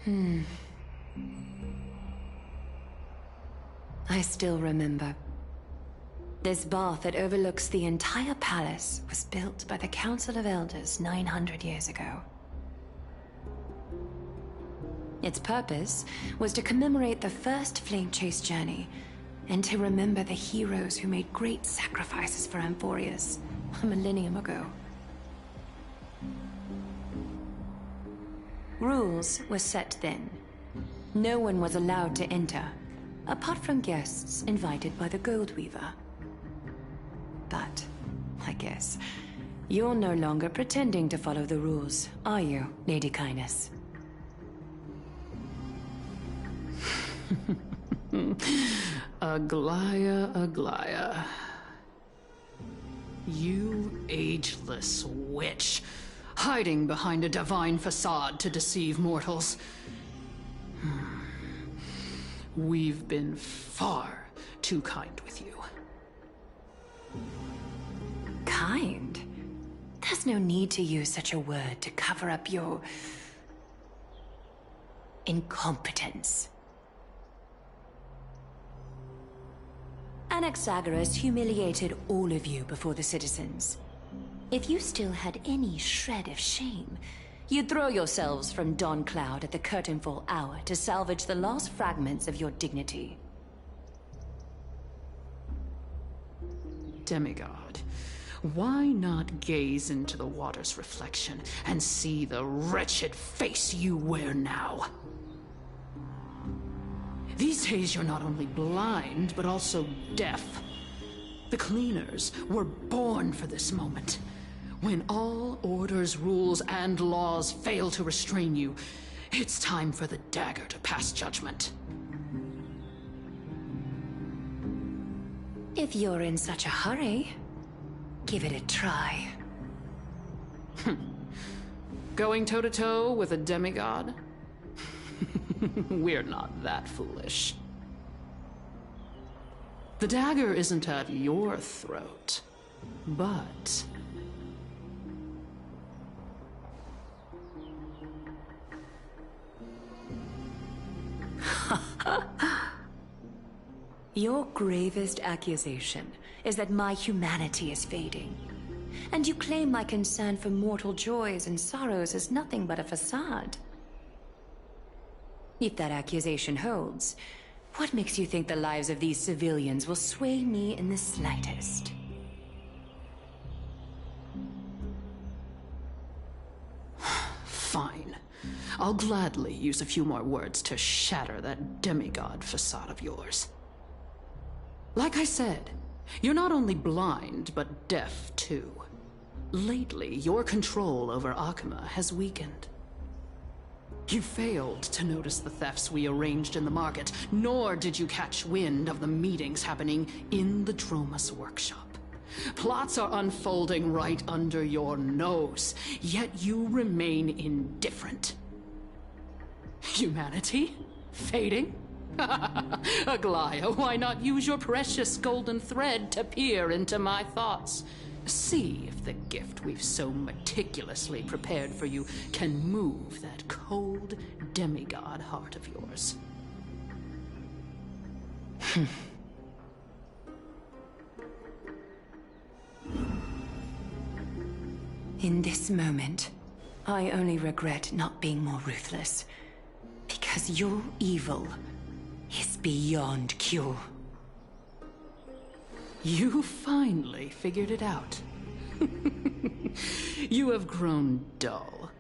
I still remember. This bath that overlooks the entire palace was built by the Council of Elders 900 years ago. Its purpose was to commemorate the first flame chase journey, and to remember the heroes who made great sacrifices for Amphorius a millennium ago. Rules were set then. No one was allowed to enter, apart from guests invited by the Gold Weaver. But, I guess, you're no longer pretending to follow the rules, are you, Lady Kindness? Aglaea, Aglaea. You ageless witch, hiding behind a divine facade to deceive mortals. We've been far too kind with you. Kind? There's no need to use such a word to cover up your incompetence. Anaxagoras humiliated all of you before the citizens. If you still had any shred of shame, you'd throw yourselves from dawn cloud at the curtainfall hour to salvage the last fragments of your dignity. Demigod, why not gaze into the water's reflection and see the wretched face you wear now? These days you're not only blind, but also deaf. The cleaners were born for this moment. When all orders, rules, and laws fail to restrain you, it's time for the dagger to pass judgment. If you're in such a hurry, give it a try. Going toe-to-toe with a demigod? We're not that foolish. The dagger isn't at your throat, but... Your gravest accusation is that my humanity is fading. And you claim my concern for mortal joys and sorrows is nothing but a facade. If that accusation holds, what makes you think the lives of these civilians will sway me in the slightest? Fine. I'll gladly use a few more words to shatter that demigod facade of yours. Like I said, you're not only blind, but deaf too. Lately, your control over Okhema has weakened. You failed to notice the thefts we arranged in the market, nor did you catch wind of the meetings happening in the Dromus workshop. Plots are unfolding right under your nose, yet you remain indifferent. Humanity? Fading? Aglaea, why not use your precious golden thread to peer into my thoughts? See if the gift we've so meticulously prepared for you can move that cold demigod heart of yours. In this moment, I only regret not being more ruthless. Because your evil is beyond cure. You finally figured it out. You have grown dull.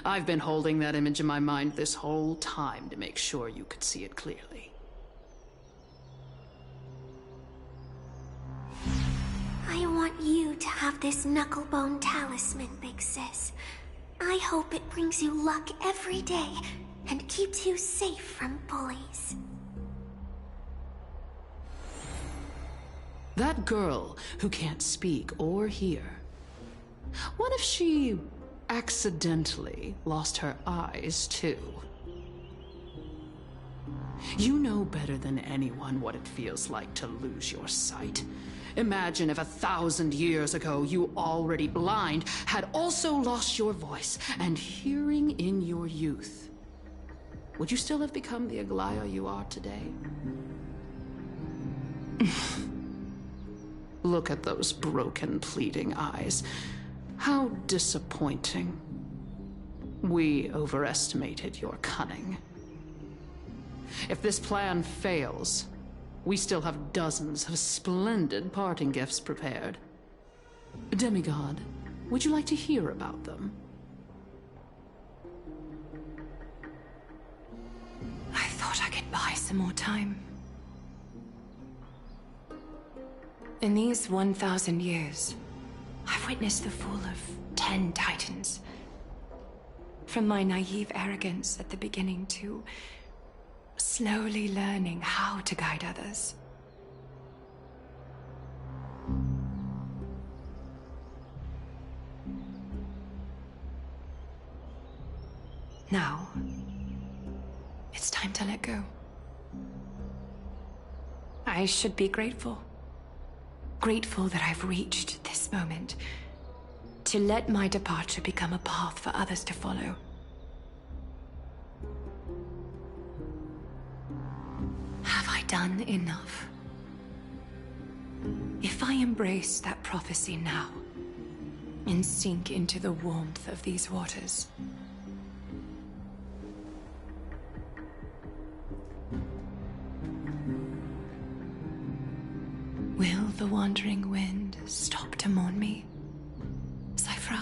I've been holding that image in my mind this whole time to make sure you could see it clearly. I want you to have this knucklebone talisman, Big Sis. I hope it brings you luck every day and keeps you safe from bullies. That girl who can't speak or hear. What if she accidentally lost her eyes too? You know better than anyone what it feels like to lose your sight. Imagine if 1,000 years ago you, already blind, had also lost your voice and hearing in your youth. would you still have become the Aglaea you are today? Look at those broken, pleading eyes. How disappointing. We overestimated your cunning. If this plan fails, we still have dozens of splendid parting gifts prepared. Demigod, would you like to hear about them? I thought I could buy some more time. In these 1,000 years, I've witnessed the fall of 10 titans. From my naive arrogance at the beginning to slowly learning how to guide others. Now, it's time to let go. I should be grateful. Grateful that I've reached this moment. To let my departure become a path for others to follow. Have I done enough? If I embrace that prophecy now, and sink into the warmth of these waters, will the wandering wind stop to mourn me, Cyphra?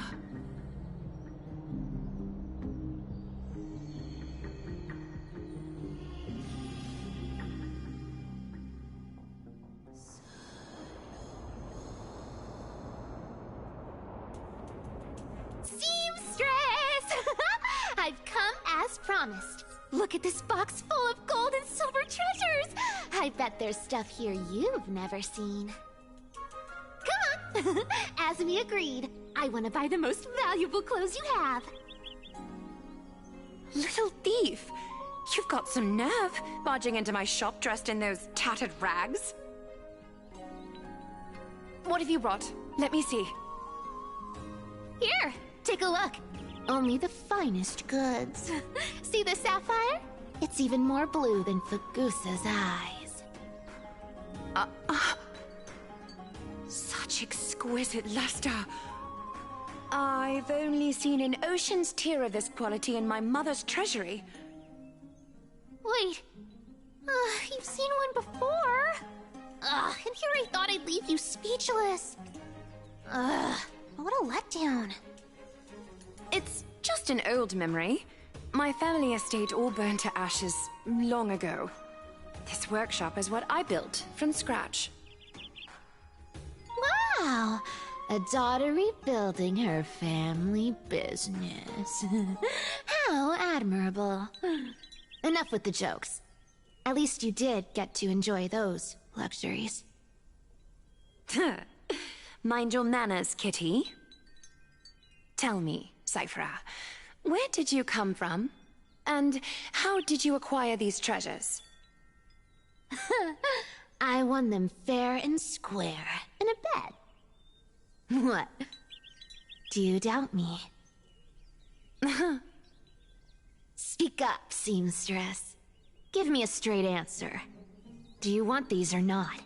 Seamstress! I've come as promised. Look at this box full of gold and silver treasures! I bet there's stuff here you've never seen. Come on! As we agreed, I want to buy the most valuable clothes you have. Little thief! You've got some nerve, barging into my shop dressed in those tattered rags. What have you brought? Let me see. Here, take a look. Only the finest goods. See the sapphire? It's even more blue than Fagusa's eyes. Such exquisite luster. I've only seen an ocean's tier of this quality in my mother's treasury. Wait. You've seen one before. And here I thought I'd leave you speechless. What a letdown. It's just an old memory. My family estate all burned to ashes long ago. This workshop is what I built from scratch. Wow! A daughter rebuilding her family business. How admirable. Enough with the jokes. At least you did get to enjoy those luxuries. Mind your manners, kitty. Tell me, Cyphra, where did you come from? And how did you acquire these treasures? I won them fair and square in a bet. What? Do you doubt me? Speak up, seamstress. Give me a straight answer. Do you want these or not?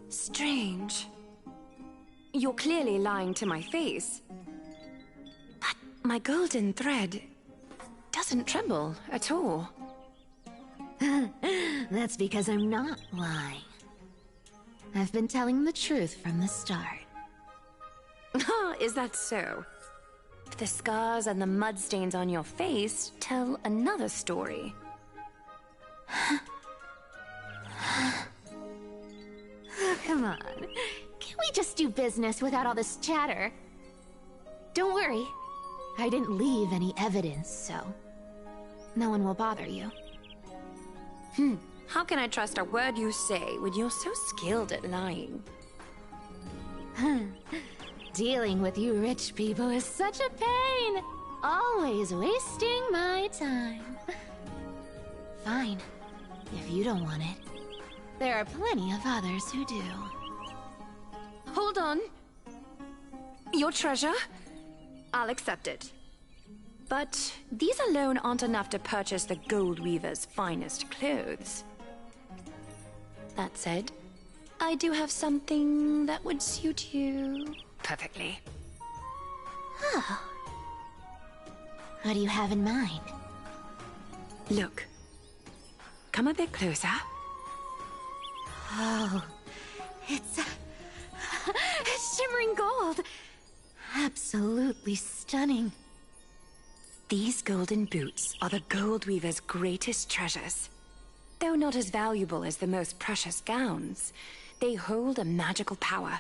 Strange. You're clearly lying to my face. But my golden thread doesn't tremble at all. That's because I'm not lying. I've been telling the truth from the start. Is that so? The scars and the mud stains on your face tell another story. Come on. Can we just do business without all this chatter? Don't worry. I didn't leave any evidence, so no one will bother you. How can I trust a word you say when you're so skilled at lying? Dealing with you rich people is such a pain. Always wasting my time. Fine. If you don't want it, there are plenty of others who do. Hold on. Your treasure? I'll accept it. But these alone aren't enough to purchase the Gold Weaver's finest clothes. That said, I do have something that would suit you perfectly. Oh. What do you have in mind? Look. Come a bit closer. Oh, it's shimmering gold. Absolutely stunning. These golden boots are the Gold Weaver's greatest treasures. Though not as valuable as the most precious gowns, they hold a magical power.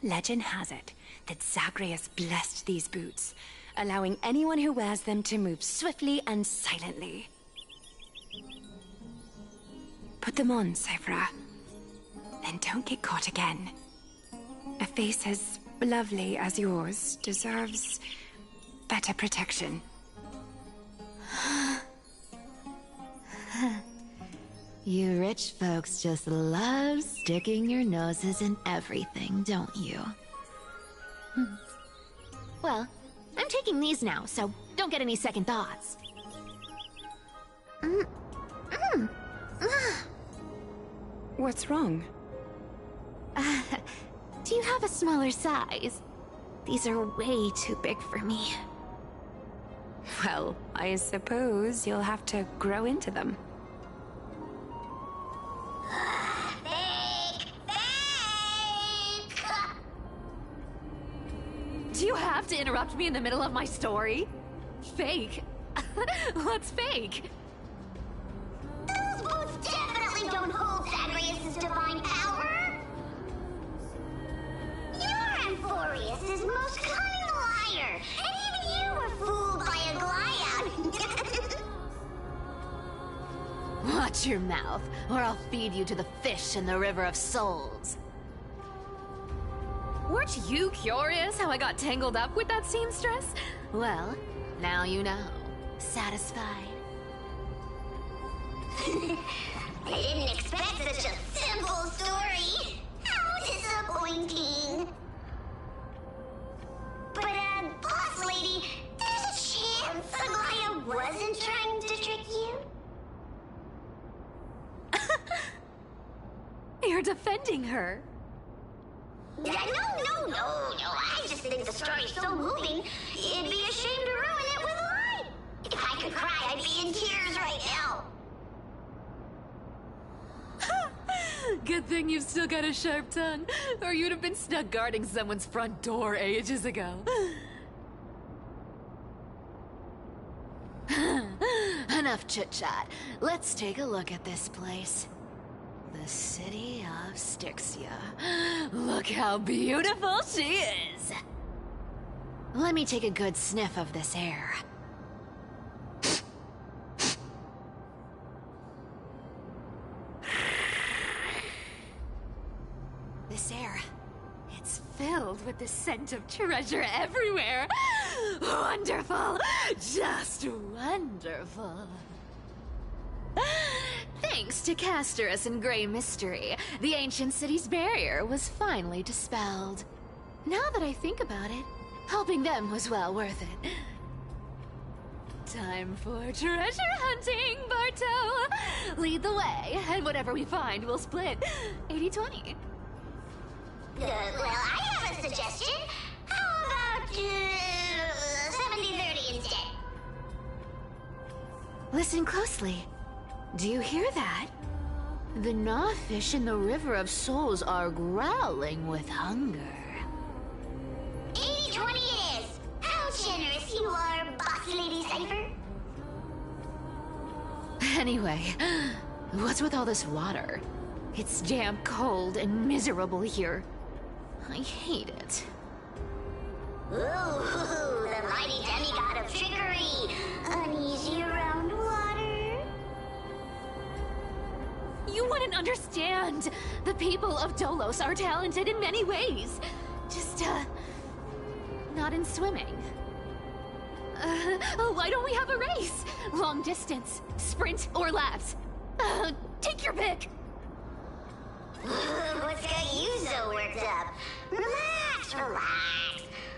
Legend has it that Zagreus blessed these boots, allowing anyone who wears them to move swiftly and silently. Put them on, Saviour. Then don't get caught again. A face as lovely as yours deserves better protection. You rich folks just love sticking your noses in everything, don't you? Well, I'm taking these now, so don't get any second thoughts. What's wrong? Do you have a smaller size? These are way too big for me. Well, I suppose you'll have to grow into them. Fake! Fake! Do you have to interrupt me in the middle of my story? Fake? What's fake? Those boots definitely don't hold Zagreus' divine power! You're Amphorius' most cunning liar! And even you were fooled by Aglaea! Watch your mouth, or I'll feed you to the fish in the River of Souls. Weren't you curious how I got tangled up with that seamstress? Well, now you know. Satisfied? I didn't expect such a simple story! How disappointing! But, boss lady, there's a chance Aglaea wasn't trying to trick you? You're defending her. No. I just think the story's so moving, it'd be a shame to ruin it with a lie. If I could cry, I'd be in tears right now. Good thing you've still got a sharp tongue, or you'd have been stuck guarding someone's front door ages ago. Enough chit-chat. Let's take a look at this place. The city of Styxia. Look how beautiful she is! Let me take a good sniff of this air. This air, it's filled with the scent of treasure everywhere. Wonderful! Just wonderful. Thanks to Krateros and Grey Mystery, the ancient city's barrier was finally dispelled. Now that I think about it, helping them was well worth it. Time for treasure hunting, Barto! Lead the way, and whatever we find, we'll split 80-20. Well, I have a suggestion. How about, 70-30 instead? Listen closely. Do you hear that? The gnawfish in the River of Souls are growling with hunger. 80-20 it is! How generous you are, Boss Lady Cypher! Anyway, what's with all this water? It's damp, cold, and miserable here. I hate it. Ooh, the mighty demigod of trickery! Uneasy around water? You wouldn't understand! The people of Dolos are talented in many ways. Just, not in swimming. Why don't we have a race? Long distance, sprint, or laps? Take your pick! What's got you so worked up? Relax.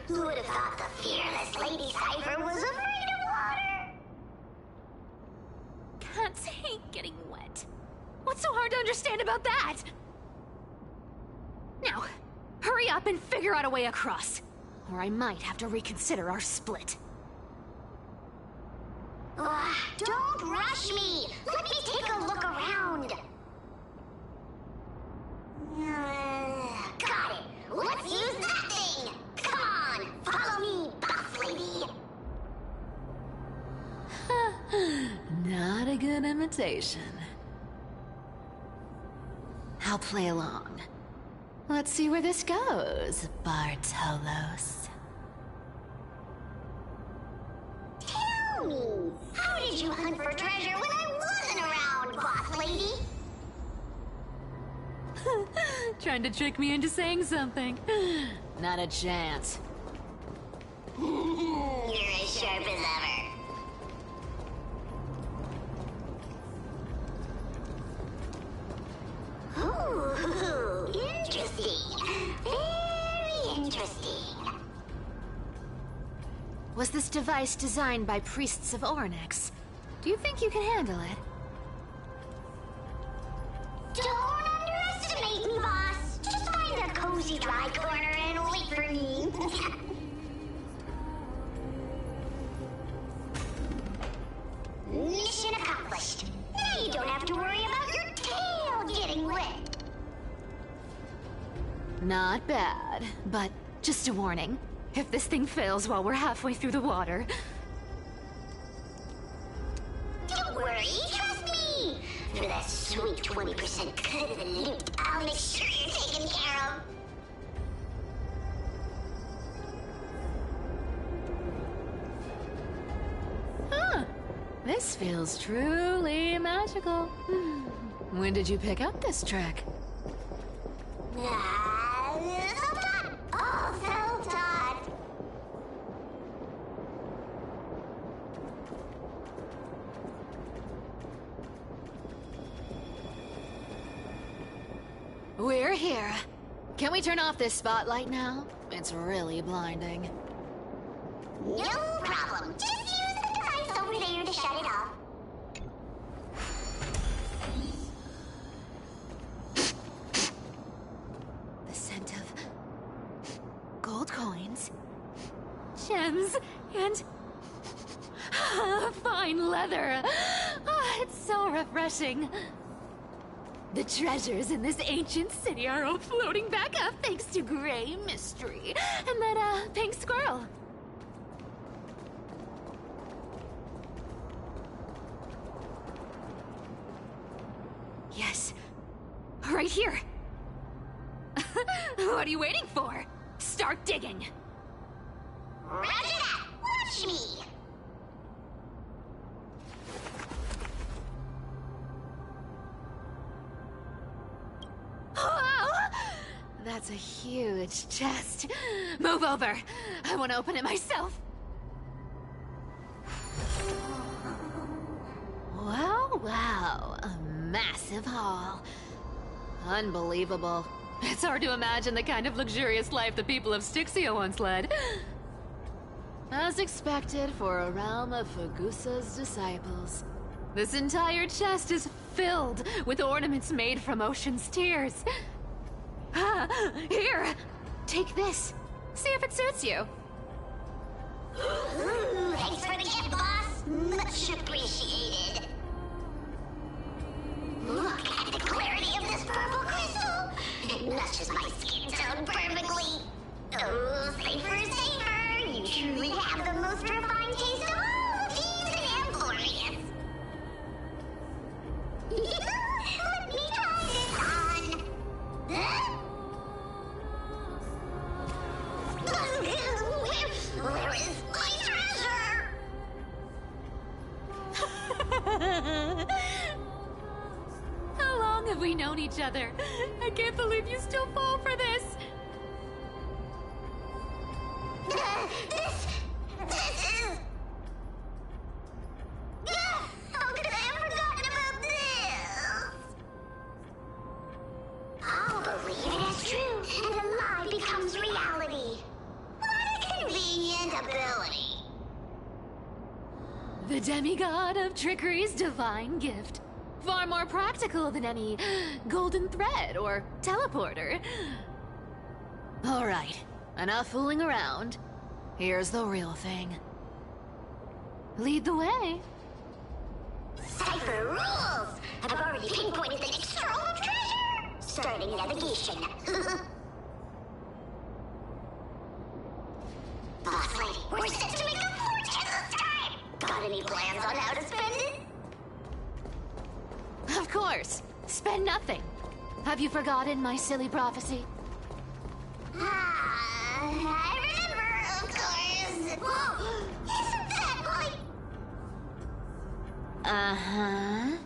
Who would have thought the fearless Lady Cypher was afraid of water? Cats hate getting wet. What's so hard to understand about that? Now, hurry up and figure out a way across. Or I might have to reconsider our split. Don't rush me! Let me take a look around! Got it! Let's use that thing! Come on! Follow me, boss lady! Not a good imitation. I'll play along. Let's see where this goes, Bartolos. Tell me, how did you hunt for treasure when I wasn't around, boss lady? Trying to trick me into saying something. Not a chance. You're as sharp as ever. Ooh, interesting. Very interesting. Was this device designed by priests of Ornyx? Do you think you can handle it? Don't underestimate me, boss. Just find a cozy dry corner and wait for me. Mission accomplished. Now you don't have to worry about your tail getting wet. Not bad, but just a warning. If this thing fails while we're halfway through the water... Don't worry, trust me. For that sweet 20% cut of the loot, I'll make sure you're taken care of. Huh. This feels truly magical. When did you pick up this trick? Self-taught. All self-taught. We're here. Can we turn off this spotlight now? It's really blinding. No problem. Just use the device over there to shut it off. The scent of gold coins. Gems and... fine leather. It's so refreshing. The treasures in this ancient city are all floating back up thanks to Grey Mystery and that, pink squirrel. Yes. Right here. What are you waiting for? Start digging. Roger that. Watch me. Wow! That's a huge chest. Move over. I want to open it myself. Wow, wow. A massive haul. Unbelievable. It's hard to imagine the kind of luxurious life the people of Styxia once led. As expected for a realm of Fagusa's disciples. This entire chest is filled with ornaments made from ocean's tears. Here! Take this. See if it suits you. Thanks for the gift, boss. Much appreciated. Look at the clarity of this purple crystal. It matches my skin tone perfectly. Oh, safer, safer. You truly have the most refined taste of all of these and Amphorius. Let me try this on. Huh? Where is my treasure? How long have we known each other? I can't believe you still fall for this. This is... How could I have forgotten about this? I'll believe it is true, and a lie becomes reality. What a brilliant ability. The demigod of trickery's divine gift. Far more practical than any golden thread or teleporter. All right, enough fooling around. Here's the real thing. Lead the way. Cypher rules! I've already pinpointed the next trove of treasure! Starting navigation. Boss lady, we're set to make a fortune this time! Got any plans on how to spend it? Of course. Spend nothing. Have you forgotten my silly prophecy? I remember, of course. Whoa! Isn't that like... Uh-huh.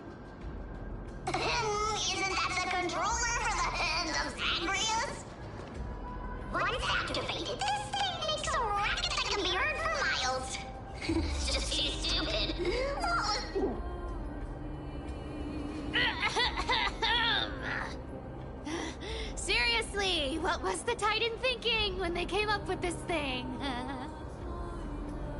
Isn't that the controller for the hand of Zagreus? Once activated, this thing makes a racket that can be heard for miles. It's just too stupid. Seriously, what was the Titan thinking when they came up with this thing?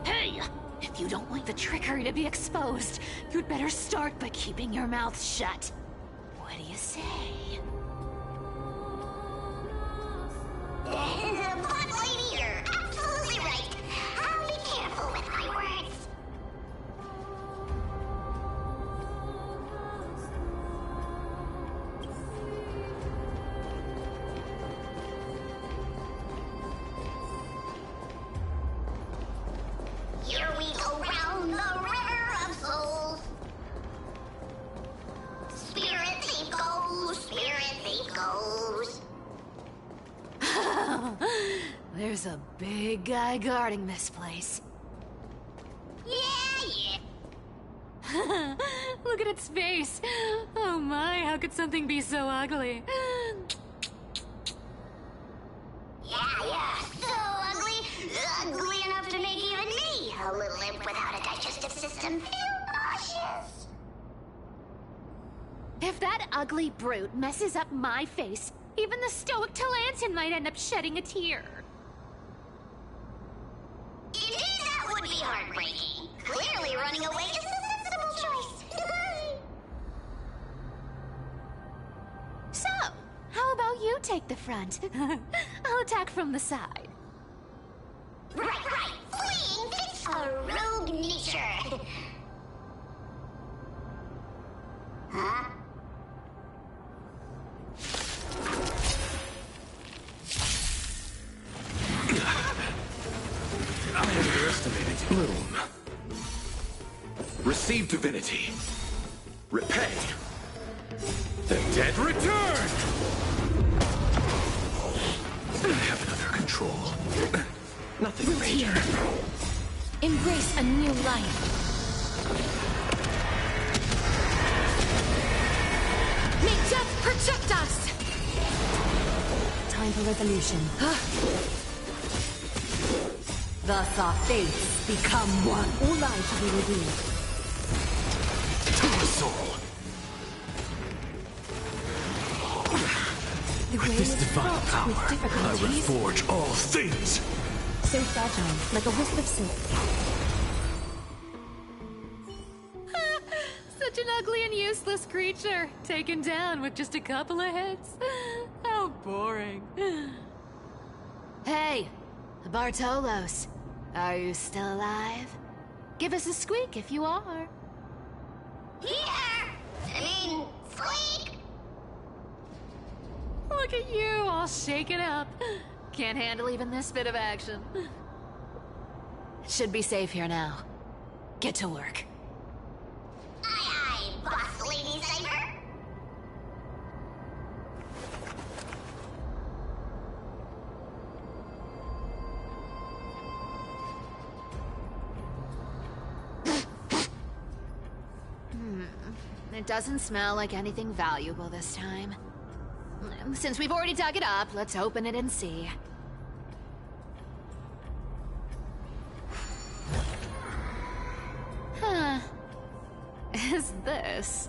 Hey! If you don't want the trickery to be exposed, you'd better start by keeping your mouth shut. What do you say? Boss lady, you're absolutely right. I'll be careful with my words. Here we go round the river of souls. Spirit thief goes, spirit thief goes. There's a big guy guarding this place. Yeah. Look at its face. Oh my, how could something be so ugly? Yeah. So ugly. Ugly enough to make even me, a little imp without a digestive system, feel nauseous. If that ugly brute messes up my face, even the stoic Talantin might end up shedding a tear. Indeed, that would be heartbreaking. Clearly running away is the sensible choice. So, how about you take the front? I'll attack from the side. Right. Fleeing fits a rogue nature. Huh? I underestimated Bloom. Receive divinity. Repay. The dead return! I have it under control. Nothing major. Embrace a new life. May death protect us! Time for resolution. Thus our fates become one. All lives will be revealed. To the soul. The way With this is divine fraught with power, I difficulties. reforge all things. So fragile, like a wisp of silk. Such an ugly and useless creature, taken down with just a couple of hits. How boring. Hey, Bartolos. Are you still alive? Give us a squeak if you are. Squeak! Look at you, all shaken up. Can't handle even this bit of action. It should be safe here now. Get to work. Aye, boss lady Cypher. It doesn't smell like anything valuable this time. Since we've already dug it up, let's open it and see. Huh. Is this?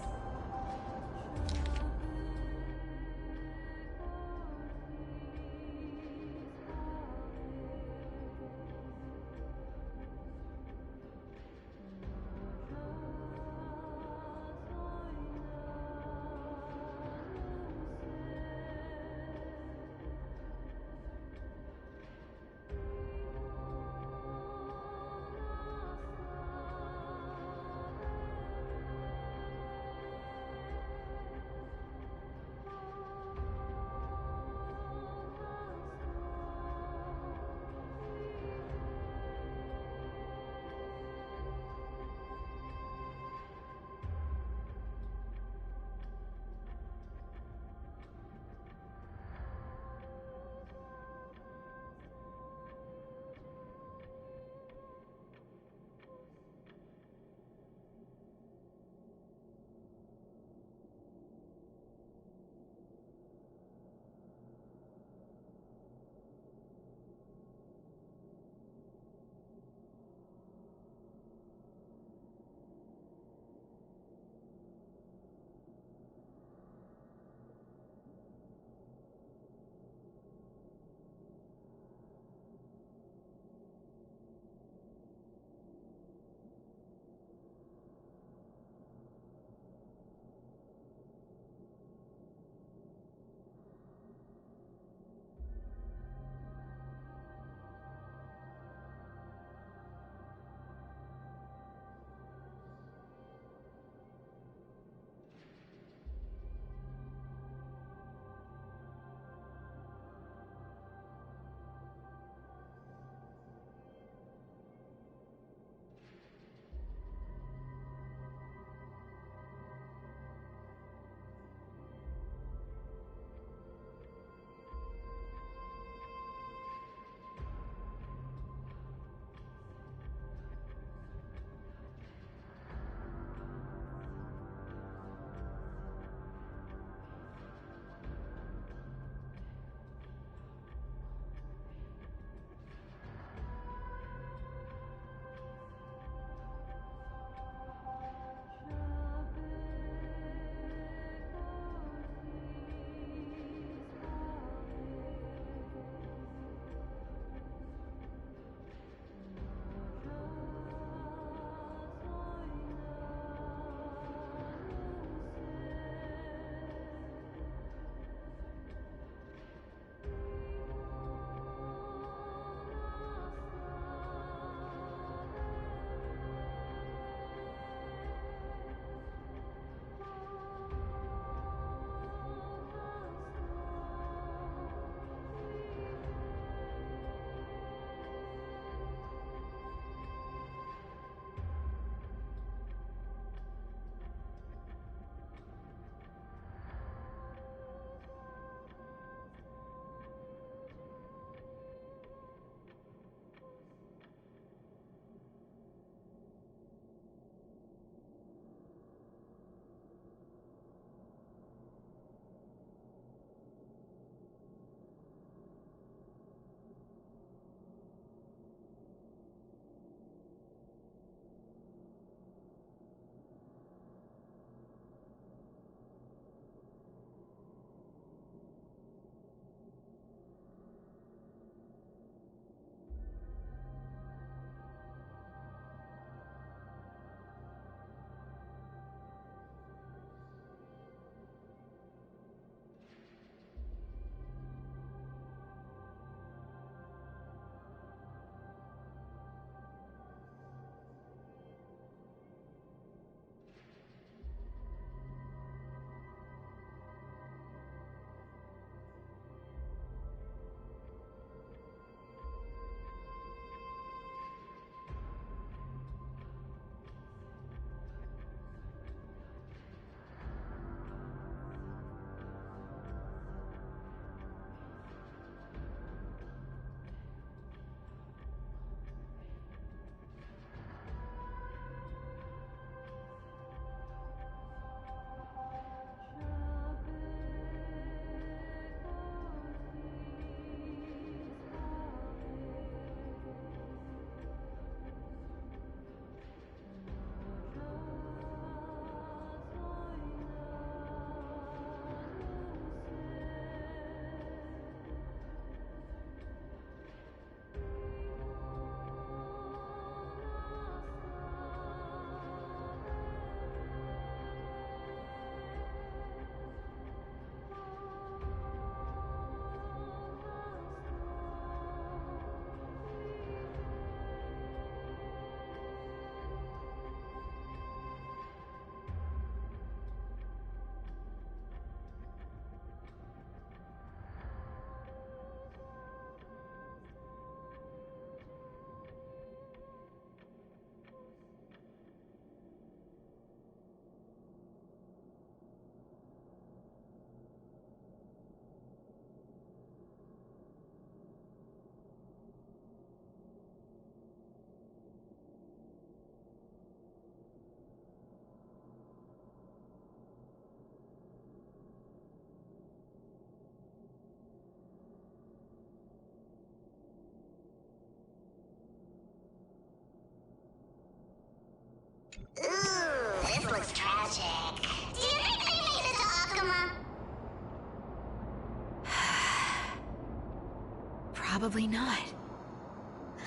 Probably not.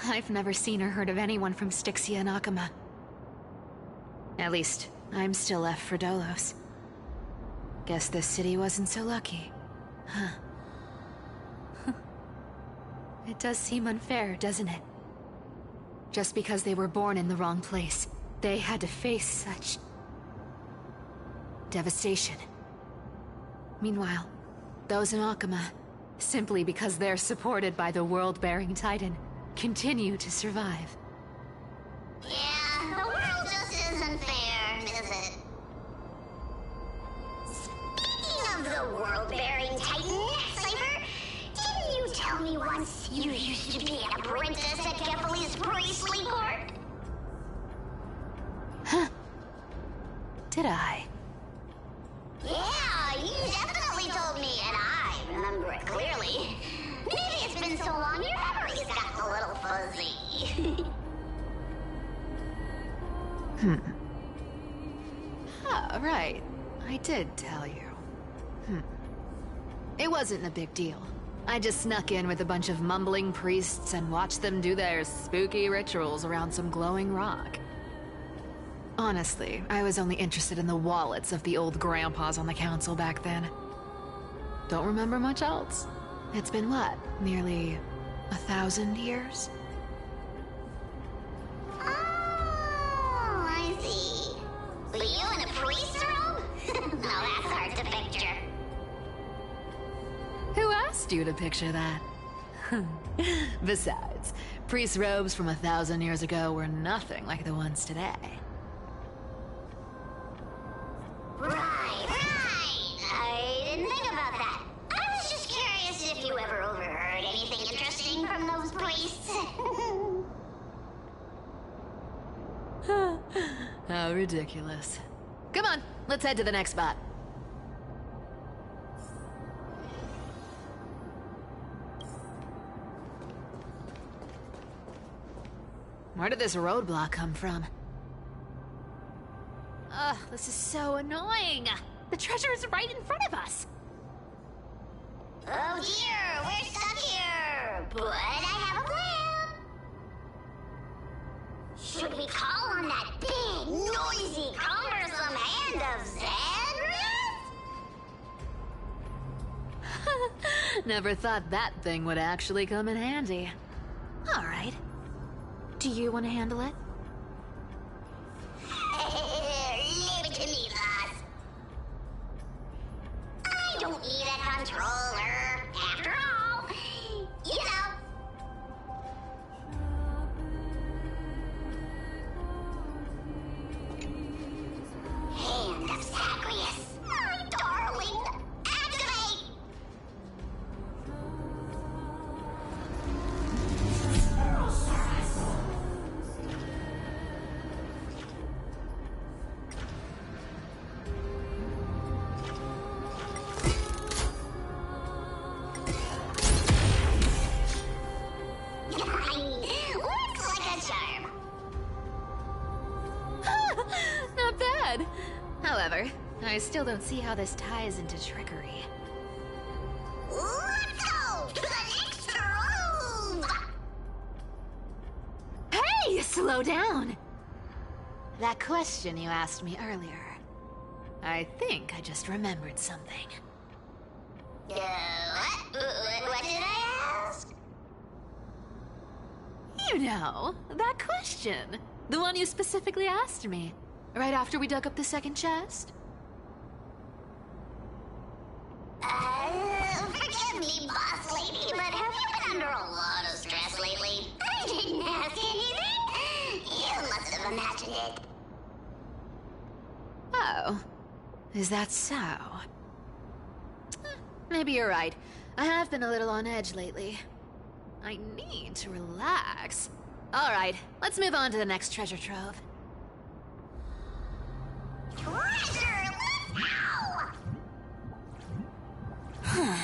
I've never seen or heard of anyone from Styxia and Okhema. At least, I'm still left for Dolos. Guess this city wasn't so lucky. Huh. It does seem unfair, doesn't it? Just because they were born in the wrong place, they had to face such devastation. Meanwhile, those in Okhema, simply because they're supported by the world-bearing Titan, continue to survive. Yeah, the world just isn't fair, is it? Speaking of the world-bearing Titan, Cypher, didn't you tell me once you used to be an apprentice at Kefali's priestly court? Huh. Did I? Yeah, you definitely told me, and I remember it clearly. Maybe it's been so long your memory's gotten a little fuzzy. Oh, right. I did tell you. It wasn't a big deal. I just snuck in with a bunch of mumbling priests and watched them do their spooky rituals around some glowing rock. Honestly, I was only interested in the wallets of the old grandpas on the council back then. Don't remember much else. It's been what, nearly 1,000 years? Oh, I see. But you in a priest robe? Now that's hard to picture. Who asked you to picture that? Besides, priest robes from 1,000 years ago were nothing like the ones today. Right. I didn't think about that. I was just curious if you ever overheard anything interesting from those priests. How ridiculous. Come on, let's head to the next spot. Where did this roadblock come from? Ugh, this is so annoying. The treasure is right in front of us. Oh dear, we're stuck here. But I have a plan. Should we call on that big, noisy, cumbersome hand of Xanrith? Never thought that thing would actually come in handy. All right. Do you want to handle it? Leave it to me, boss. I don't need a controller. After all, you know. Hand of Zagreus. My darling. Activate! Looks like a charm. Not bad. However, I still don't see how this ties into trickery. Let's go to the next room. Hey, slow down! That question you asked me earlier. I think I just remembered something. What? What did I ask? You know, that question. The one you specifically asked me. Right after we dug up the second chest. Forgive me, boss lady, but have you been under a lot of stress lately? I didn't ask anything. You must have imagined it. Oh. Is that so? Maybe you're right. I have been a little on edge lately. I need to relax. Alright, let's move on to the next treasure trove. Treasure, let's go!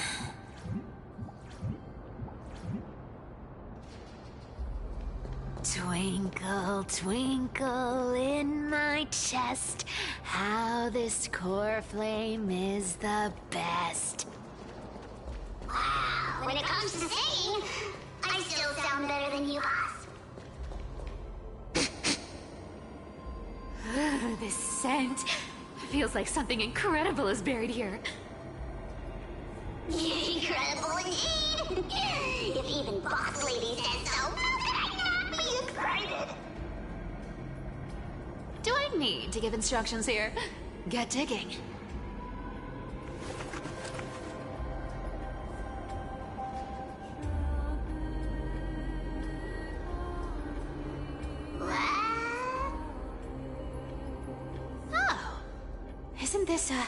Twinkle, twinkle in my chest, how this core flame is the best. Wow, when it comes to singing, I still sound better than you, boss. This scent feels like something incredible is buried here. Incredible indeed! If even Boss Lady says so, how could I not be excited? Do I need to give instructions here? Get digging. Oh, isn't this a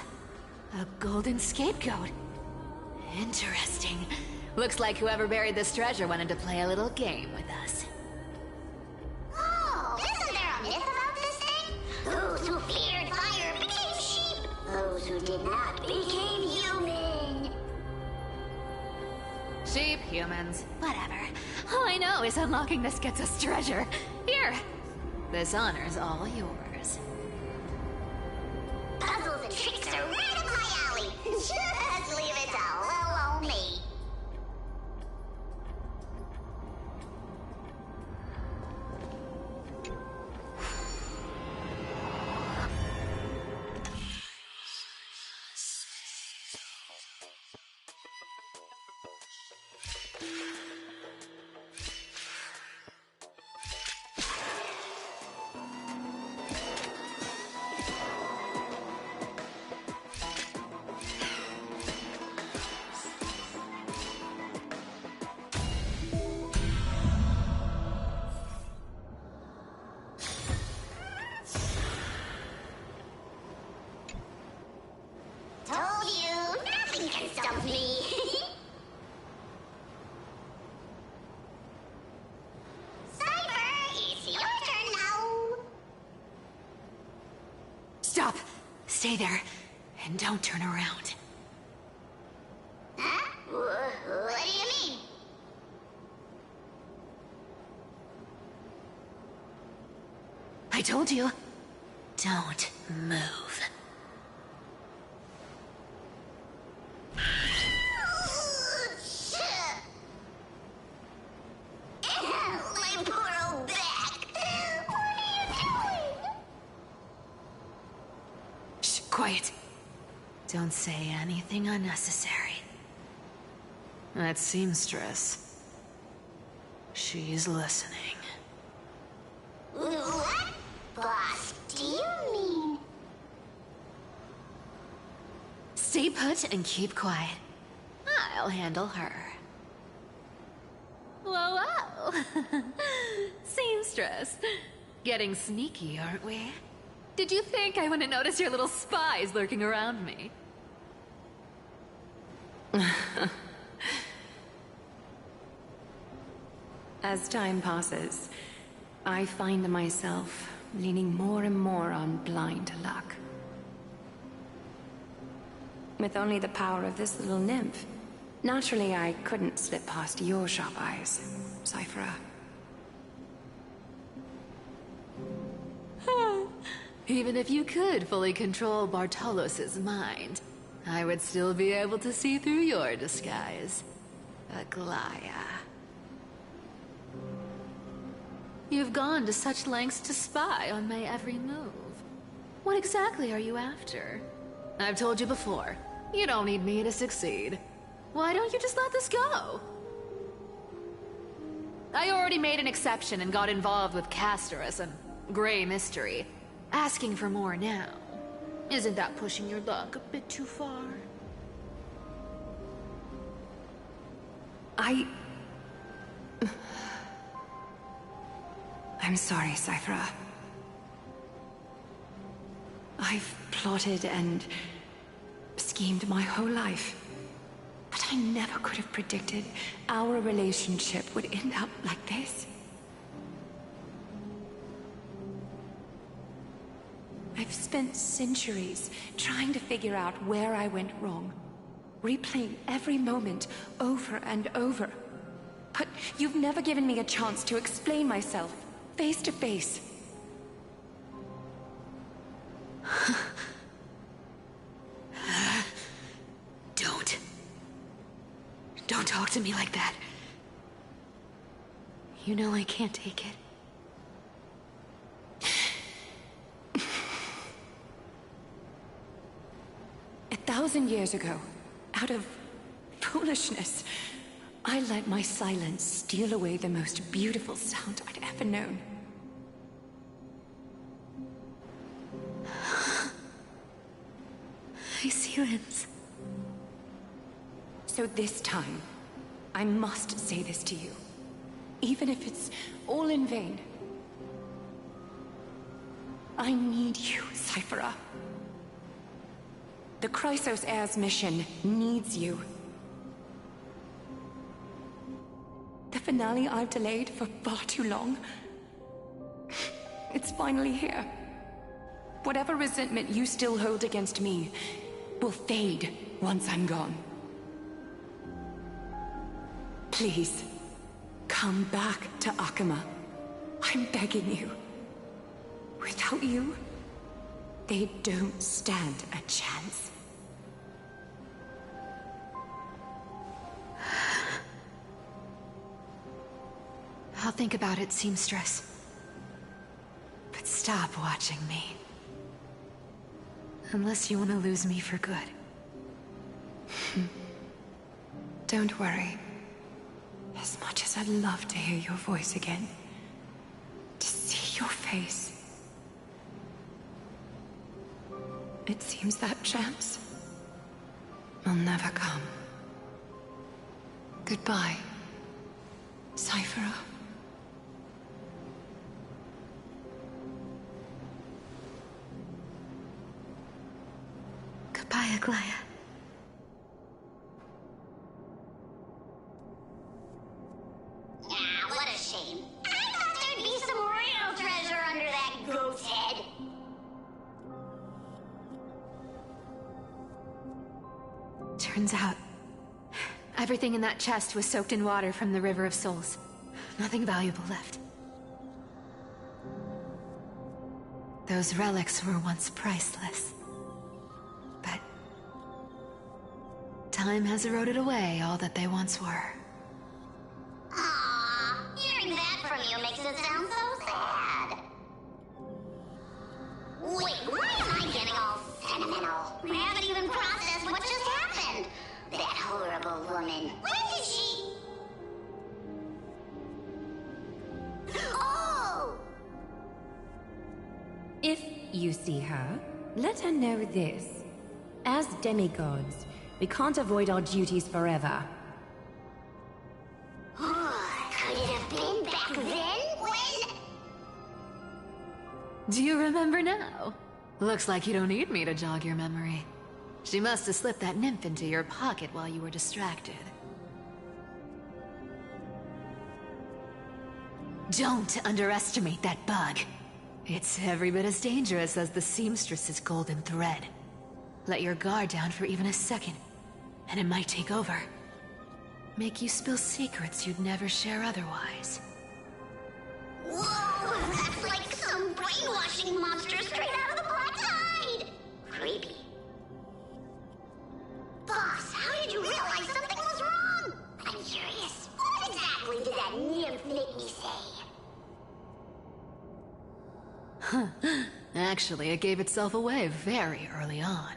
golden scapegoat? Interesting. Looks like whoever buried this treasure wanted to play a little game with us. Oh, isn't there a myth about this thing? Those who feared fire became sheep. Those who did not became human. Sheep, humans, whatever. All I know is unlocking this gets us treasure. Here, this honor's all yours. Puzzles and tricks are right up my alley. Just leave it to little old me. Told you, nothing can stump me. Cypher, it's your turn now. Stop! Stay there, and don't turn around. Huh? What do you mean? I told you, don't move. My poor old back. What are you doing? Shh, quiet. Don't say anything unnecessary. That seamstress. She's listening. What? Boss, do you mean? Stay put and keep quiet. I'll handle her. Whoa, whoa. Seamstress. Getting sneaky, aren't we? Did you think I wouldn't notice your little spies lurking around me? As time passes, I find myself leaning more and more on blind luck. With only the power of this little nymph, naturally I couldn't slip past your sharp eyes, Cyphera. Even if you could fully control Bartolos's mind, I would still be able to see through your disguise. Aglaea. You've gone to such lengths to spy on my every move. What exactly are you after? I've told you before, you don't need me to succeed. Why don't you just let this go? I already made an exception and got involved with Krateros and Grey Mystery. Asking for more now. Isn't that pushing your luck a bit too far? I'm sorry, Cyphera. I've plotted and schemed my whole life. But I never could have predicted our relationship would end up like this. I've spent centuries trying to figure out where I went wrong, replaying every moment over and over. But you've never given me a chance to explain myself, face to face. Don't talk to me like that. You know I can't take it. 1,000 years ago, out of foolishness, I let my silence steal away the most beautiful sound I'd ever known. Ice humans. So this time, I must say this to you, even if it's all in vain. I need you, Cyphera. The Krateros Heir's mission needs you. The finale I've delayed for far too long. It's finally here. Whatever resentment you still hold against me will fade once I'm gone. Please, come back to Okhema. I'm begging you. Without you, they don't stand a chance. I'll think about it, seamstress. But stop watching me. Unless you want to lose me for good. Don't worry. As much as I'd love to hear your voice again, to see your face, it seems that chance will never come. Goodbye, Cyphera. Goodbye, Aglaea. What a shame. I thought there'd be some real treasure under that goat's head. Turns out, everything in that chest was soaked in water from the River of Souls. Nothing valuable left. Those relics were once priceless. But time has eroded away all that they once were. Aww, hearing that from you makes it sound so sad. Wait, why am I getting all sentimental? I haven't even processed what just happened. That horrible woman. When did she... Oh! If you see her, let her know this. As demigods, we can't avoid our duties forever. Could it have been back then when... Do you remember now? Looks like you don't need me to jog your memory. She must have slipped that nymph into your pocket while you were distracted. Don't underestimate that bug. It's every bit as dangerous as the seamstress's golden thread. Let your guard down for even a second, and it might take over. Make you spill secrets you'd never share otherwise. Whoa, that's like some brainwashing monster straight out of the Black Tide! Creepy. Boss, how did you realize something was wrong? I'm curious. What exactly did that nymph make me say? Actually, it gave itself away very early on.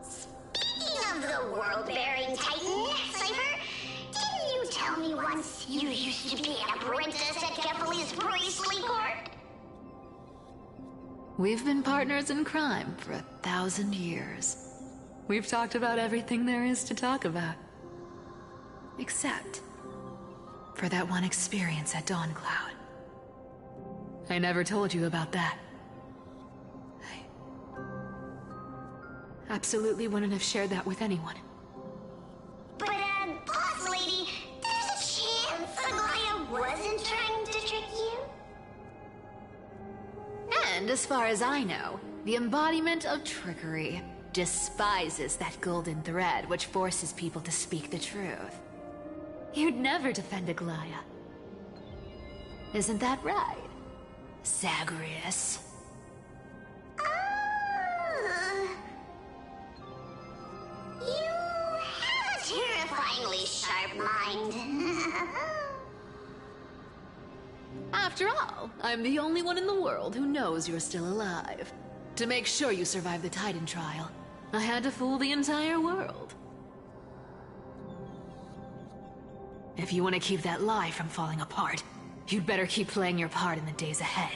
Speaking of the world-bearing titan, Cypher, didn't you tell me once you used to be an apprentice at Kefali's priestly court? We've been partners in crime for 1,000 years. We've talked about everything there is to talk about. Except for that one experience at Dawncloud. I never told you about that. I absolutely wouldn't have shared that with anyone. But, boss lady, there's a chance Aglaea wasn't trying to trick you? And as far as I know, the embodiment of trickery despises that golden thread which forces people to speak the truth. You'd never defend Aglaea. Isn't that right, Zagreus? You have a terrifyingly sharp mind. After all, I'm the only one in the world who knows you're still alive. To make sure you survive the Titan trial, I had to fool the entire world. If you want to keep that lie from falling apart, you'd better keep playing your part in the days ahead.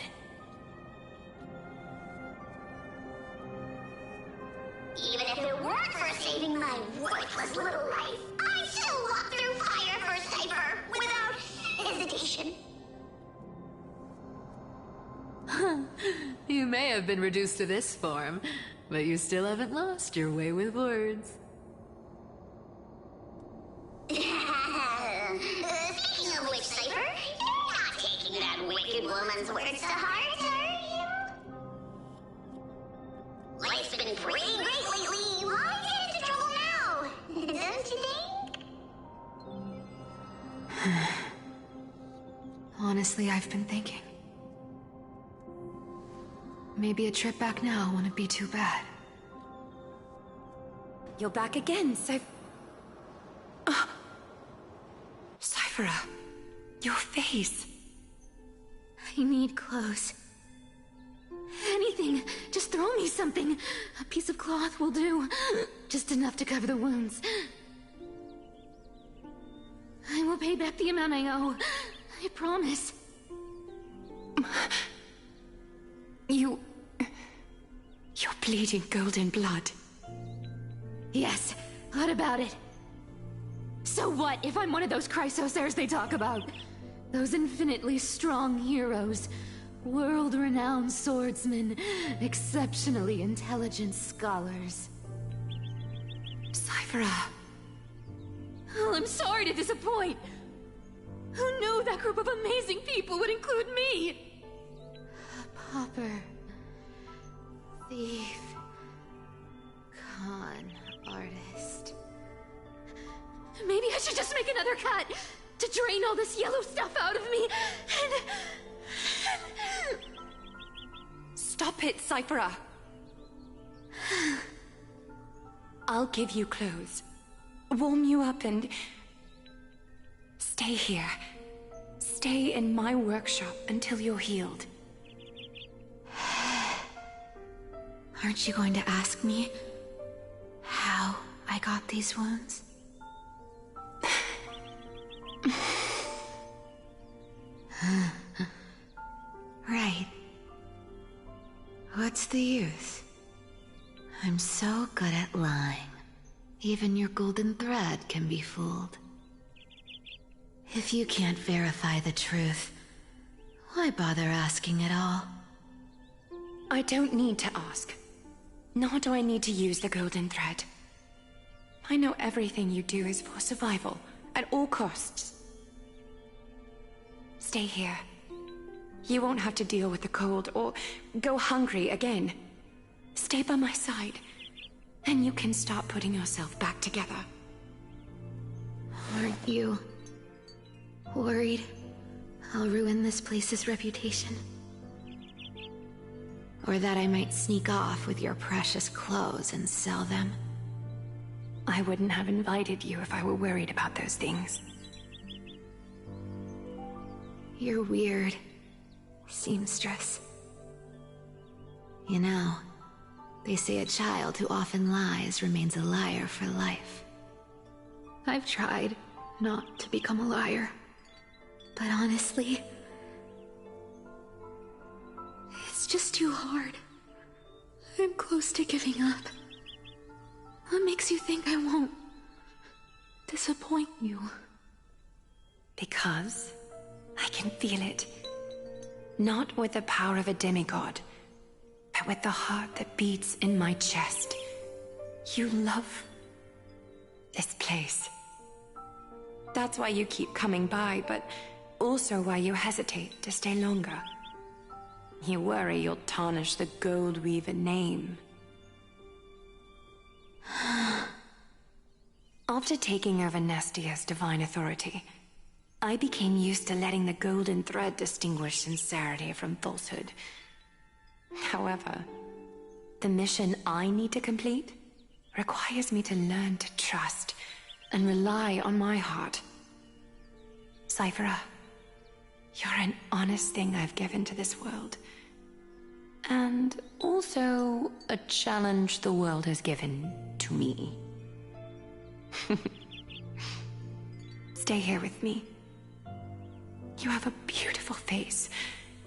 Even if it weren't for saving my worthless little life, I'd still walk through fire for Cypher without hesitation. You may have been reduced to this form, but you still haven't lost your way with words. Speaking of which, Cypher, you're not taking that wicked woman's words to heart, are you? Life's been pretty great lately. Why get into trouble now? Don't you think? Honestly, I've been thinking. Maybe a trip back now wouldn't be too bad. You're back again, Cyphera, your face. I need clothes. Anything. Just throw me something. A piece of cloth will do. Just enough to cover the wounds. I will pay back the amount I owe. I promise. You're bleeding golden blood. Yes, what about it? So what if I'm one of those Krateros they talk about? Those infinitely strong heroes, world-renowned swordsmen, exceptionally intelligent scholars. Cyphera. Oh, I'm sorry to disappoint. Who knew that group of amazing people would include me? A pauper. Thief. Con artist. Maybe I should just make another cut to drain all this yellow stuff out of me and... Stop it, Cyphera. I'll give you clothes, warm you up, and stay here. Stay in my workshop until you're healed. Aren't you going to ask me how I got these wounds? Right. What's the use? I'm so good at lying. Even your golden thread can be fooled. If you can't verify the truth, why bother asking at all? I don't need to ask. Nor do I need to use the golden thread. I know everything you do is for survival, at all costs. Stay here. You won't have to deal with the cold or go hungry again. Stay by my side, and you can start putting yourself back together. Aren't you worried I'll ruin this place's reputation? Or that I might sneak off with your precious clothes and sell them? I wouldn't have invited you if I were worried about those things. You're weird, seamstress. You know, they say a child who often lies remains a liar for life. I've tried not to become a liar, but honestly, it's just too hard. I'm close to giving up. What makes you think I won't disappoint you? Because I can feel it. Not with the power of a demigod, but with the heart that beats in my chest. You love this place. That's why you keep coming by, but also why you hesitate to stay longer. You worry you'll tarnish the Goldweaver name. After taking over Nestia's divine authority, I became used to letting the golden thread distinguish sincerity from falsehood. However, the mission I need to complete requires me to learn to trust and rely on my heart. Cyphera, You're an honest thing I've given to this world. And also a challenge the world has given to me. Stay here with me. You have a beautiful face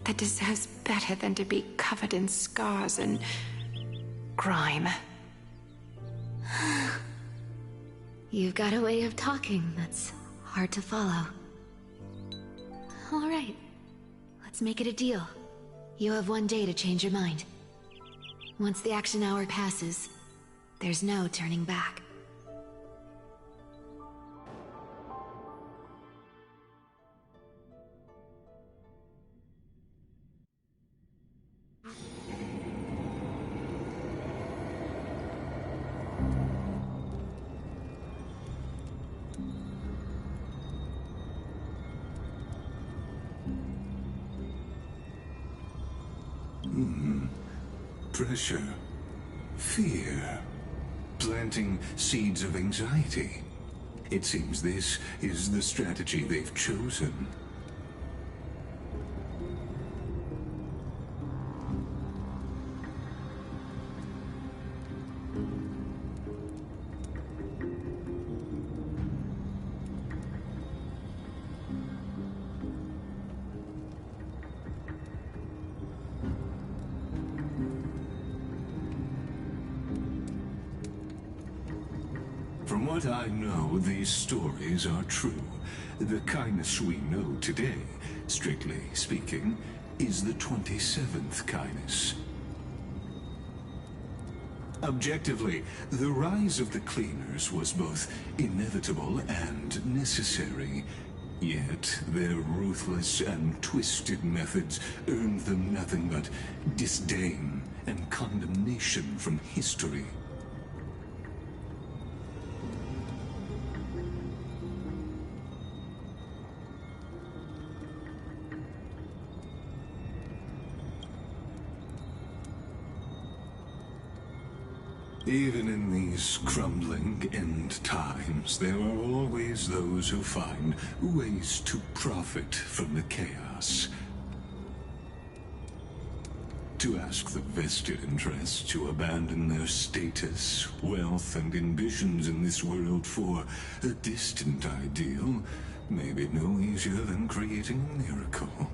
that deserves better than to be covered in scars and grime. You've got a way of talking that's hard to follow. All right, let's make it a deal. You have 1 day to change your mind. Once the action hour passes, there's no turning back. Pressure, fear, planting seeds of anxiety. It seems this is the strategy they've chosen. From what I know, these stories are true. The kindness we know today, strictly speaking, is the 27th kindness. Objectively, the rise of the cleaners was both inevitable and necessary. Yet, their ruthless and twisted methods earned them nothing but disdain and condemnation from history. Even in these crumbling end times, there are always those who find ways to profit from the chaos. To ask the vested interests to abandon their status, wealth, and ambitions in this world for a distant ideal may be no easier than creating a miracle.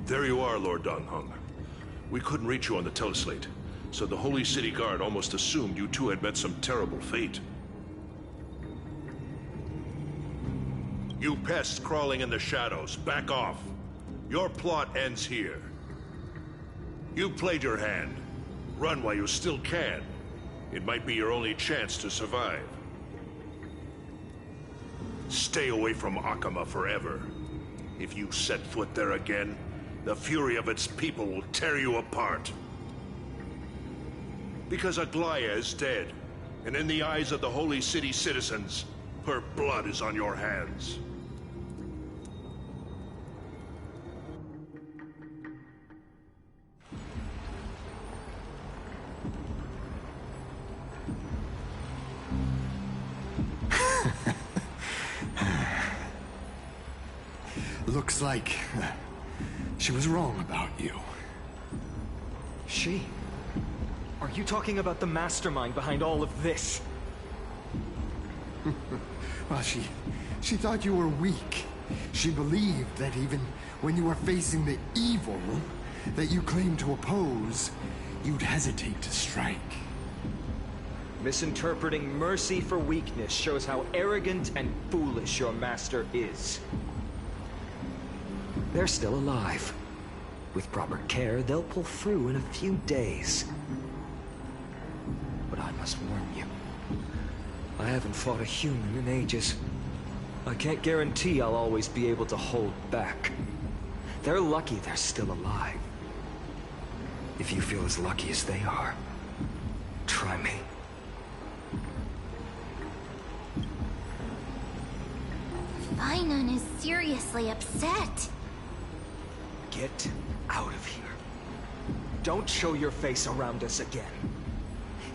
There you are, Lord Donghung. We couldn't reach you on the teleslate, so the Holy City Guard almost assumed you two had met some terrible fate. You pests crawling in the shadows, back off. Your plot ends here. You played your hand. Run while you still can. It might be your only chance to survive. Stay away from Okhema forever. If you set foot there again, the fury of its people will tear you apart. Because Aglaea is dead, and in the eyes of the Holy City citizens, her blood is on your hands. Looks like she was wrong about you. She? Are you talking about the mastermind behind all of this? Well, she thought you were weak. She believed that even when you were facing the evil that you claimed to oppose, you'd hesitate to strike. Misinterpreting mercy for weakness shows how arrogant and foolish your master is. They're still alive. With proper care, they'll pull through in a few days. But I must warn you. I haven't fought a human in ages. I can't guarantee I'll always be able to hold back. They're lucky they're still alive. If you feel as lucky as they are, try me. Finon is seriously upset. Get out of here. Don't show your face around us again.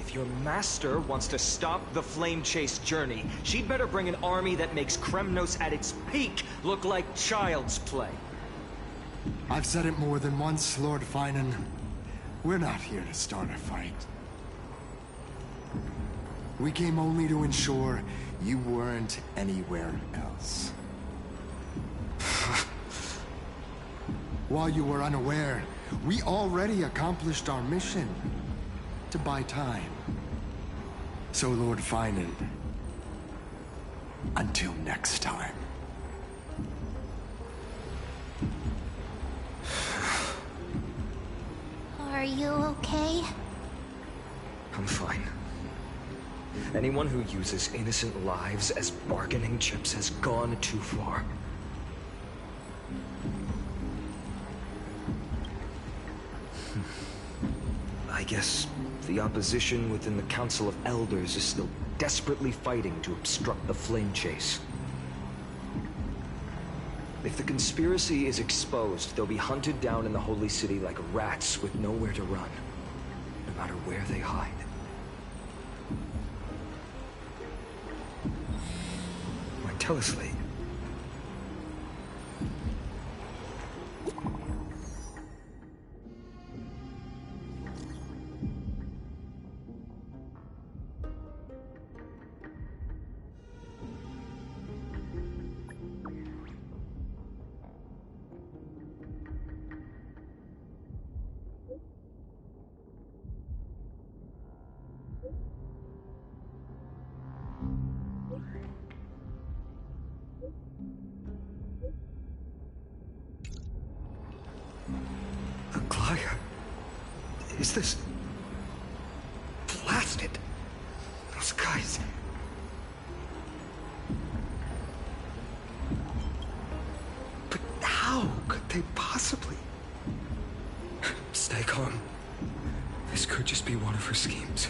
If your master wants to stop the flame chase journey, she'd better bring an army that makes Kremnos at its peak look like child's play. I've said it more than once, Lord Finan. We're not here to start a fight. We came only to ensure you weren't anywhere else. While you were unaware, we already accomplished our mission to buy time. So, Lord Finan, until next time. Are you okay? I'm fine. Anyone who uses innocent lives as bargaining chips has gone too far. I guess the opposition within the Council of Elders is still desperately fighting to obstruct the flame chase. If the conspiracy is exposed, they'll be hunted down in the Holy City like rats with nowhere to run, no matter where they hide. Tell us, Lee. Aglaea? Is this... blasted? Those guys... But how could they possibly... Stay calm. This could just be one of her schemes.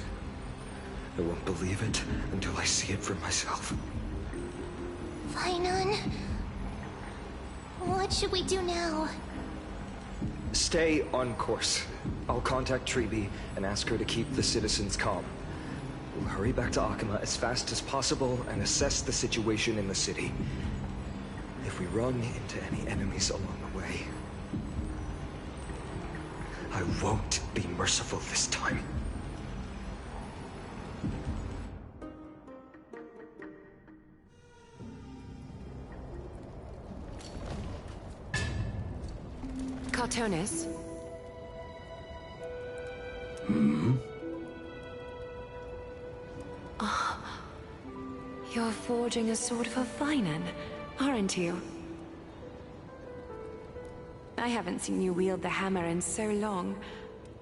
I won't believe it until I see it for myself. Finan, what should we do now? Stay on course. I'll contact Treeby and ask her to keep the citizens calm. We'll hurry back to Okhema as fast as possible and assess the situation in the city. If we run into any enemies along the way, I won't be merciful this time. Cartonis? Oh, you're forging a sword for Finan, aren't you? I haven't seen you wield the hammer in so long.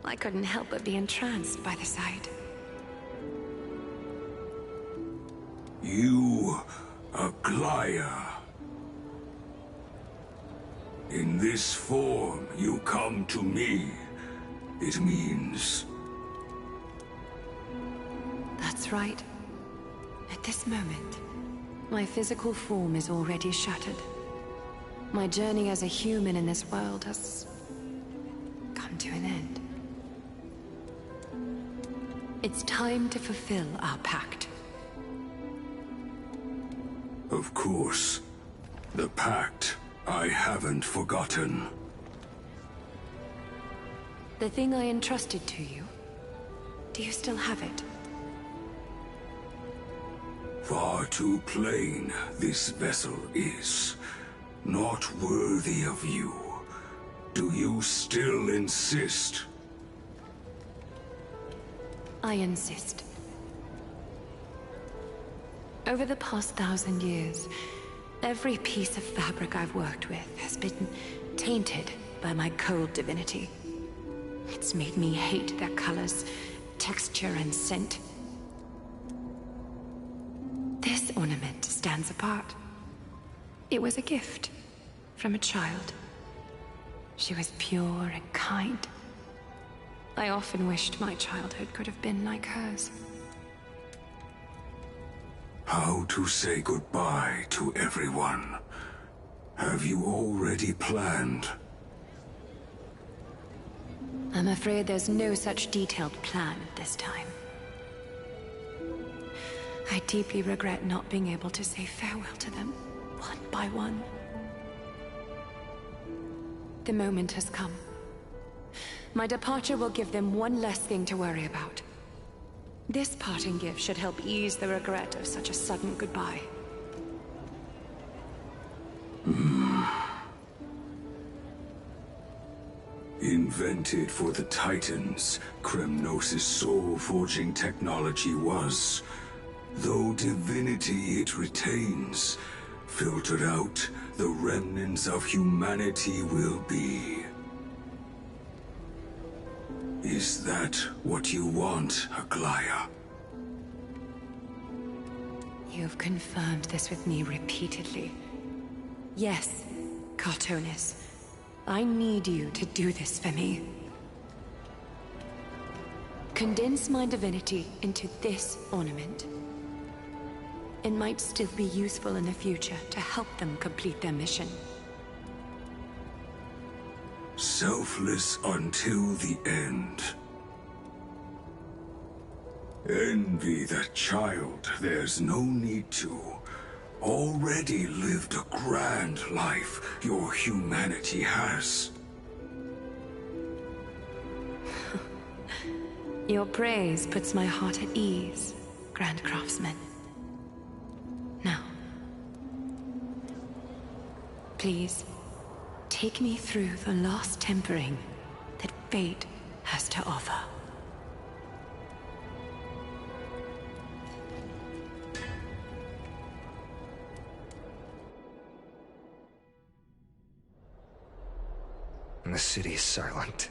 I couldn't help but be entranced by the sight. You, Aglaea. In this form, you come to me. It means... That's right. At this moment, my physical form is already shattered. My journey as a human in this world has come to an end. It's time to fulfill our pact. Of course. The pact I haven't forgotten. The thing I entrusted to you, do you still have it? Far too plain this vessel is. Not worthy of you. Do you still insist? I insist. Over the past 1,000 years, every piece of fabric I've worked with has been tainted by my cold divinity. It's made me hate their colors, texture, and scent. This ornament stands apart. It was a gift from a child. She was pure and kind. I often wished my childhood could have been like hers. How to say goodbye to everyone? Have you already planned? I'm afraid there's no such detailed plan at this time. I deeply regret not being able to say farewell to them, one by one. The moment has come. My departure will give them one less thing to worry about. This parting gift should help ease the regret of such a sudden goodbye. Invented for the Titans, Kremnos' soul-forging technology was, though divinity it retains, filtered out, the remnants of humanity will be. Is that what you want, Aglaea? You've confirmed this with me repeatedly. Yes, Cartonis. I need you to do this for me. Condense my divinity into this ornament. It might still be useful in the future to help them complete their mission. Selfless until the end. Envy that child, there's no need to. Already lived a grand life your humanity has. Your praise puts my heart at ease, Grand Craftsman. Now, please, take me through the last tempering that fate has to offer. The city is silent,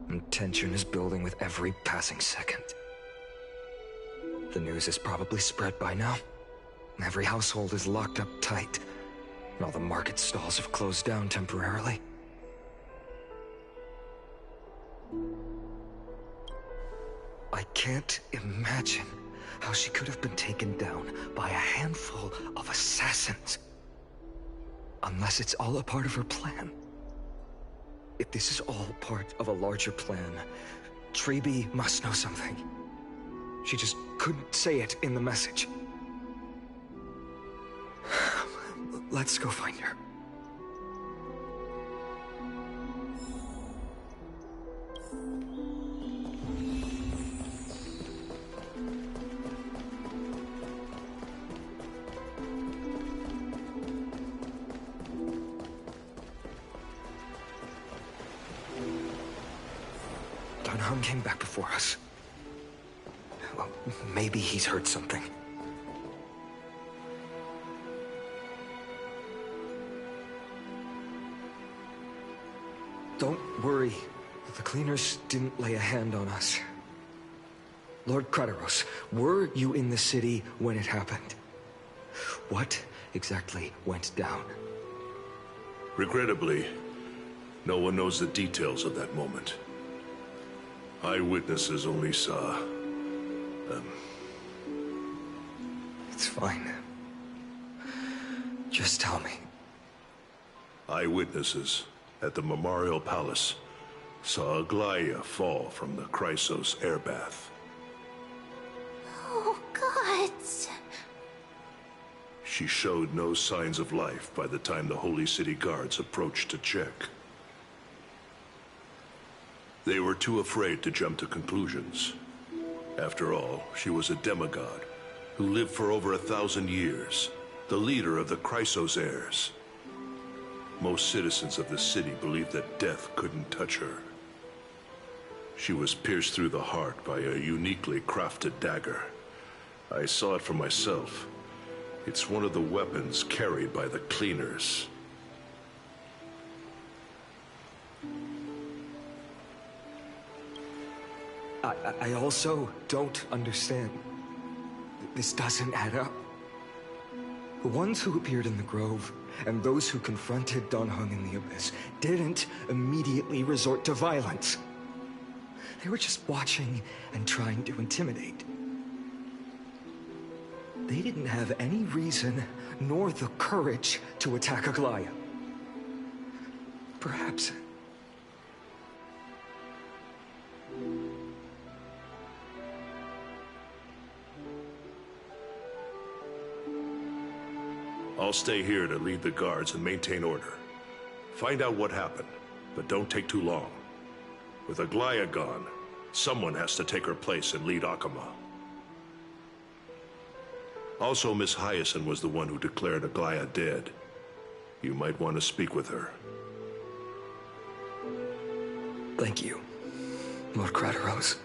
and tension is building with every passing second. The news is probably spread by now. Every household is locked up tight, and all the market stalls have closed down temporarily. I can't imagine how she could have been taken down by a handful of assassins. Unless it's all a part of her plan. If this is all part of a larger plan, Trailblazer must know something. She just couldn't say it in the message. Let's go find her. Came back before us. Well, maybe he's heard something. Don't worry. The cleaners didn't lay a hand on us. Lord Krateros, were you in the city when it happened? What exactly went down? Regrettably, no one knows the details of that moment. Eyewitnesses only saw It's fine. Just tell me. Eyewitnesses at the Memorial Palace saw Aglaea fall from the Krateros air bath. Oh, gods. She showed no signs of life by the time the Holy City guards approached to check. They were too afraid to jump to conclusions. After all, she was a demigod who lived for over 1,000 years, the leader of the Krateros heirs. Most citizens of the city believed that death couldn't touch her. She was pierced through the heart by a uniquely crafted dagger. I saw it for myself. It's one of the weapons carried by the cleaners. I also don't understand. This doesn't add up. The ones who appeared in the Grove, and those who confronted Don Hung in the Abyss, didn't immediately resort to violence. They were just watching and trying to intimidate. They didn't have any reason, nor the courage to attack Aglaea. Perhaps I'll stay here to lead the guards and maintain order. Find out what happened, but don't take too long. With Aglaea gone, someone has to take her place and lead Okhema. Also, Miss Hyacinth was the one who declared Aglaea dead. You might want to speak with her. Thank you, Lord Krateros.